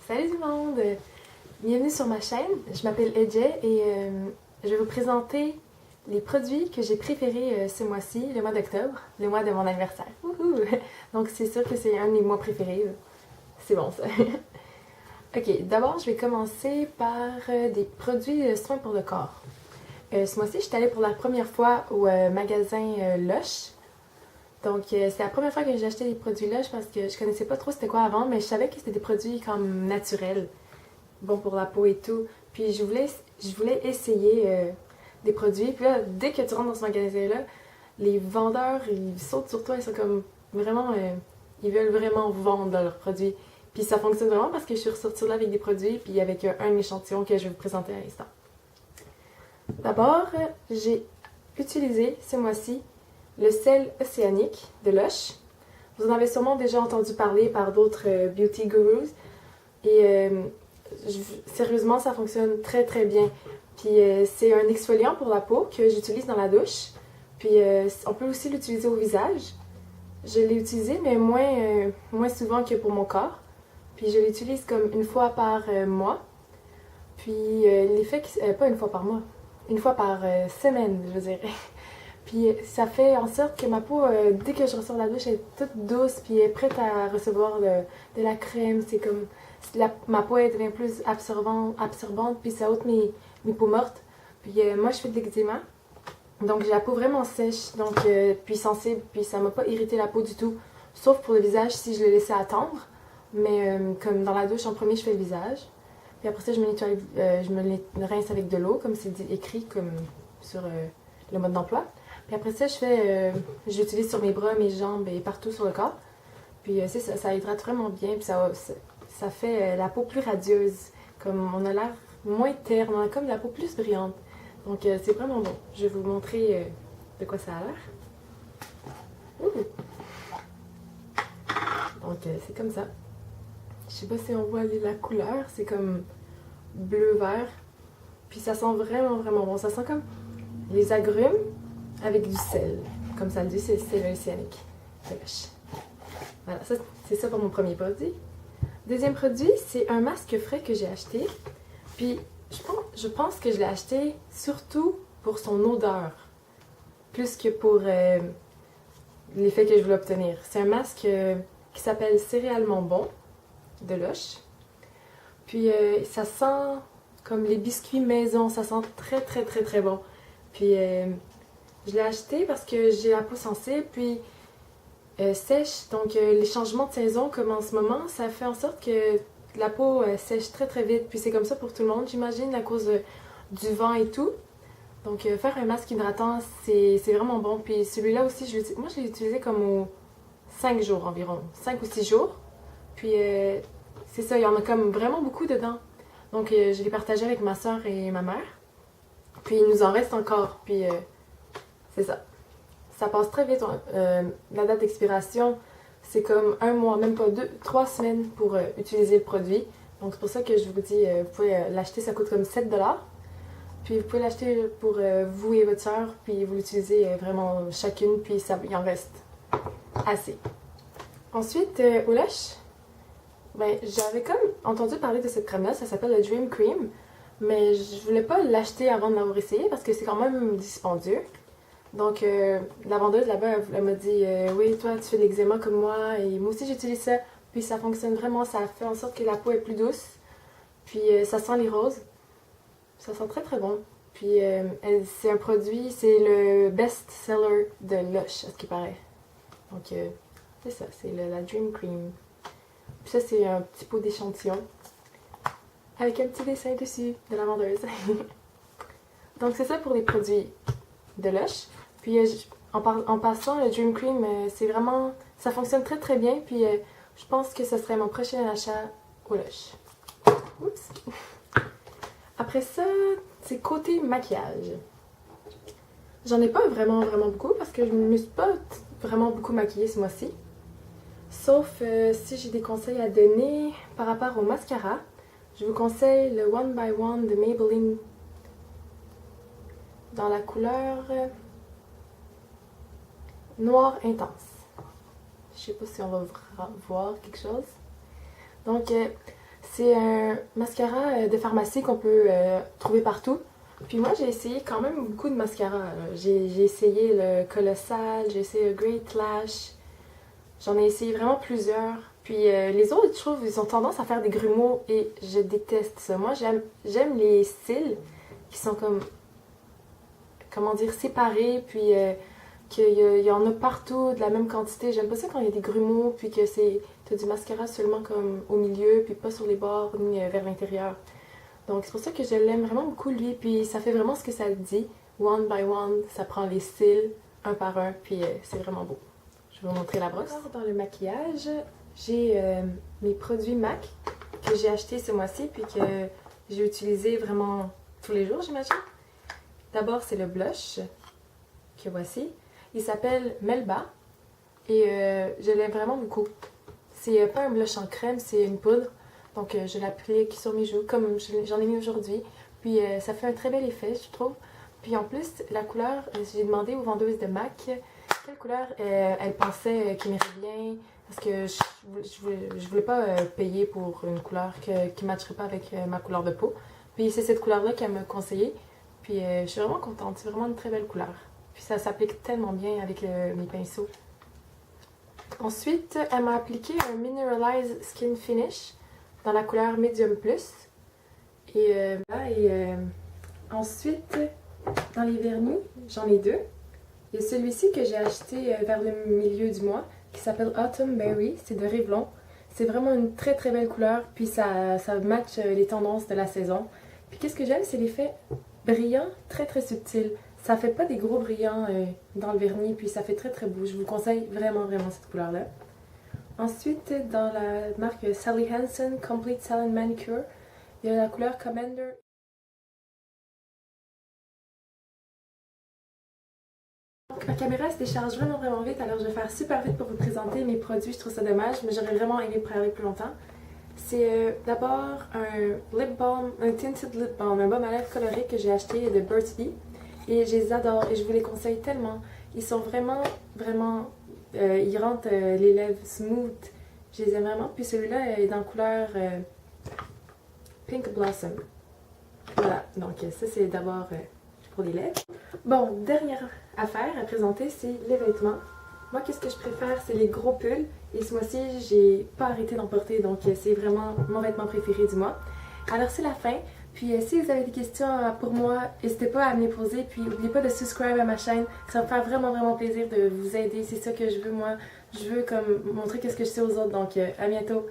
Salut tout le monde! Bienvenue sur ma chaîne, je m'appelle Edjay et je vais vous présenter les produits que j'ai préférés ce mois-ci, le mois d'octobre, le mois de mon anniversaire. Wouhou! Donc c'est sûr que c'est un de mes mois préférés, c'est bon ça. Ok, d'abord je vais commencer par des produits de soins pour le corps. Ce mois-ci, je suis allée pour la première fois au magasin Lush. Donc, c'est la première fois que j'ai acheté des produits Lush parce que je connaissais pas trop c'était quoi avant, mais je savais que c'était des produits comme naturels, bons pour la peau et tout. Puis je voulais essayer des produits. Puis là, dès que tu rentres dans ce magasin-là, les vendeurs, ils sautent sur toi, ils sont comme vraiment, ils veulent vraiment vous vendre leurs produits. Puis ça fonctionne vraiment parce que je suis ressortie là avec des produits, puis avec un échantillon que je vais vous présenter à l'instant. D'abord, j'ai utilisé ce mois-ci le sel océanique de Lush. Vous en avez sûrement déjà entendu parler par d'autres beauty gurus. Et sérieusement, ça fonctionne très très bien. Puis c'est un exfoliant pour la peau que j'utilise dans la douche. Puis on peut aussi l'utiliser au visage. Je l'ai utilisé, mais moins souvent que pour mon corps. Puis je l'utilise comme une fois par mois. Puis l'effet, pas une fois par mois, une fois par semaine, je veux dire. Puis ça fait en sorte que ma peau, dès que je ressors de la douche, elle est toute douce, puis elle est prête à recevoir de la crème. C'est comme, ma peau elle devient plus absorbante, puis ça ôte mes peaux mortes. Puis moi, je fais de l'eczéma, donc j'ai la peau vraiment sèche, donc puis sensible, puis ça m'a pas irrité la peau du tout, sauf pour le visage si je le laissais attendre. Mais comme dans la douche, en premier, je fais le visage. Puis après ça, je me rince avec de l'eau, comme c'est écrit comme sur le mode d'emploi. Puis après ça, j'utilise sur mes bras, mes jambes et partout sur le corps. Puis c'est ça, ça hydrate vraiment bien. Puis ça fait la peau plus radieuse. Comme on a l'air moins terne, on a comme la peau plus brillante. Donc c'est vraiment bon. Je vais vous montrer de quoi ça a l'air. Ouh. Donc c'est comme ça. Je sais pas si on voit la couleur, c'est comme bleu-vert. Puis ça sent vraiment vraiment bon. Ça sent comme les agrumes avec du sel. Comme ça le dit, c'est le sel océanique. Voilà, c'est ça pour mon premier produit. Deuxième produit, c'est un masque frais que j'ai acheté. Puis je pense que je l'ai acheté surtout pour son odeur, plus que pour l'effet que je voulais obtenir. C'est un masque qui s'appelle Céréalement Bon de Lush. Puis ça sent comme les biscuits maison, ça sent très très très très bon. Puis je l'ai acheté parce que j'ai la peau sensible, puis sèche. Donc les changements de saison comme en ce moment, ça fait en sorte que la peau sèche très très vite. Puis c'est comme ça pour tout le monde, j'imagine, à cause du vent et tout. Donc faire un masque hydratant, c'est vraiment bon. Puis celui-là aussi, moi je l'ai utilisé comme aux 5 jours environ, 5 ou 6 jours. Puis c'est ça, il y en a comme vraiment beaucoup dedans. Donc je l'ai partagé avec ma soeur et ma mère. Puis il nous en reste encore. Puis c'est ça. Ça passe très vite. La date d'expiration, c'est comme 1 mois, même pas 3 semaines pour utiliser le produit. Donc c'est pour ça que je vous dis, vous pouvez l'acheter, ça coûte comme 7$. Puis vous pouvez l'acheter pour vous et votre soeur, puis vous l'utilisez vraiment chacune, puis il en reste assez. Ensuite, au Lush, ben, j'avais comme entendu parler de cette crème-là, ça s'appelle le Dream Cream. Mais je voulais pas l'acheter avant de l'avoir essayé parce que c'est quand même dispendieux. Donc la vendeuse là-bas, elle m'a dit oui, toi tu fais de l'eczéma comme moi et moi aussi j'utilise ça. Puis ça fonctionne vraiment, ça fait en sorte que la peau est plus douce. Puis ça sent les roses. Ça sent très très bon. Puis c'est un produit, c'est le best-seller de Lush, à ce qui paraît. Donc c'est ça, c'est la Dream Cream. Puis ça c'est un petit pot d'échantillon avec un petit dessin dessus de la vendeuse. Donc c'est ça pour les produits de Lush. Puis en passant, le Dream Cream, c'est vraiment, ça fonctionne très très bien. Puis je pense que ce serait mon prochain achat au Lush. Oups. Après ça, c'est côté maquillage. J'en ai pas vraiment beaucoup parce que je me suis pas vraiment beaucoup maquillée ce mois-ci. Sauf si j'ai des conseils à donner par rapport au mascara. Je vous conseille le One by One de Maybelline dans la couleur noir intense. Je sais pas si on va voir quelque chose. Donc, C'est un mascara de pharmacie qu'on peut trouver partout. Puis moi, j'ai essayé quand même beaucoup de mascaras. J'ai essayé le Colossal, j'ai essayé le Great Lash. J'en ai essayé vraiment plusieurs. Puis les autres, je trouve, ils ont tendance à faire des grumeaux et je déteste ça. Moi, j'aime les cils qui sont comme, comment dire, séparés, puis qu'il y en a partout de la même quantité. J'aime pas ça quand il y a des grumeaux, puis que t'as du mascara seulement comme au milieu, puis pas sur les bords, ni vers l'intérieur. Donc c'est pour ça que je l'aime vraiment beaucoup lui, puis ça fait vraiment ce que ça dit. One by one, ça prend les cils un par un, puis c'est vraiment beau. Je vais vous montrer la brosse. Dans le maquillage, j'ai mes produits MAC que j'ai achetés ce mois-ci, puis que j'ai utilisé vraiment tous les jours, j'imagine. D'abord, c'est le blush, que voici. Il s'appelle Melba, et je l'aime vraiment beaucoup. C'est pas un blush en crème, c'est une poudre. Donc je l'applique sur mes joues comme j'en ai mis aujourd'hui. Puis ça fait un très bel effet, je trouve. Puis en plus, la couleur, j'ai demandé aux vendeuses de MAC quelle couleur elles pensaient qui m'irait bien. Parce que je voulais pas payer pour une couleur qui ne matcherait pas avec ma couleur de peau. Puis c'est cette couleur-là qu'elle m'a conseillé. Puis je suis vraiment contente, c'est vraiment une très belle couleur. Puis ça s'applique tellement bien avec mes pinceaux. Ensuite, elle m'a appliqué un Mineralized Skin Finish dans la couleur Medium Plus. Et ensuite, dans les vernis, j'en ai deux. Il y a celui-ci que j'ai acheté vers le milieu du mois, qui s'appelle Autumn Berry, c'est de Revlon. C'est vraiment une très très belle couleur, puis ça match les tendances de la saison. Puis qu'est-ce que j'aime, c'est l'effet brillant, très très subtil. Ça fait pas des gros brillants dans le vernis, puis ça fait très très beau. Je vous conseille vraiment vraiment cette couleur-là. Ensuite, dans la marque Sally Hansen Complete Salon Manicure, il y a la couleur Commander. Ma caméra se décharge vraiment vraiment vite, alors je vais faire super vite pour vous présenter mes produits. Je trouve ça dommage, mais j'aurais vraiment aimé parler plus longtemps. C'est d'abord un lip balm, un tinted lip balm, un baume à lèvres coloré que j'ai acheté de Burt's Bees. Et je les adore et je vous les conseille tellement. Ils sont vraiment, vraiment, ils rendent les lèvres smooth. Je les aime vraiment. Puis celui-là est dans la couleur Pink Blossom. Voilà, donc ça c'est d'abord pour les lèvres. Bon, dernière affaire à présenter, c'est les vêtements. Moi, qu'est-ce que je préfère? C'est les gros pulls. Et ce mois-ci, j'ai pas arrêté d'en porter, donc c'est vraiment mon vêtement préféré du mois. Alors c'est la fin. Puis si vous avez des questions pour moi, n'hésitez pas à me les poser. Puis n'oubliez pas de subscribe à ma chaîne. Ça va me faire vraiment vraiment plaisir de vous aider. C'est ça que je veux moi. Je veux comme montrer qu'est-ce que je sais aux autres. Donc à bientôt.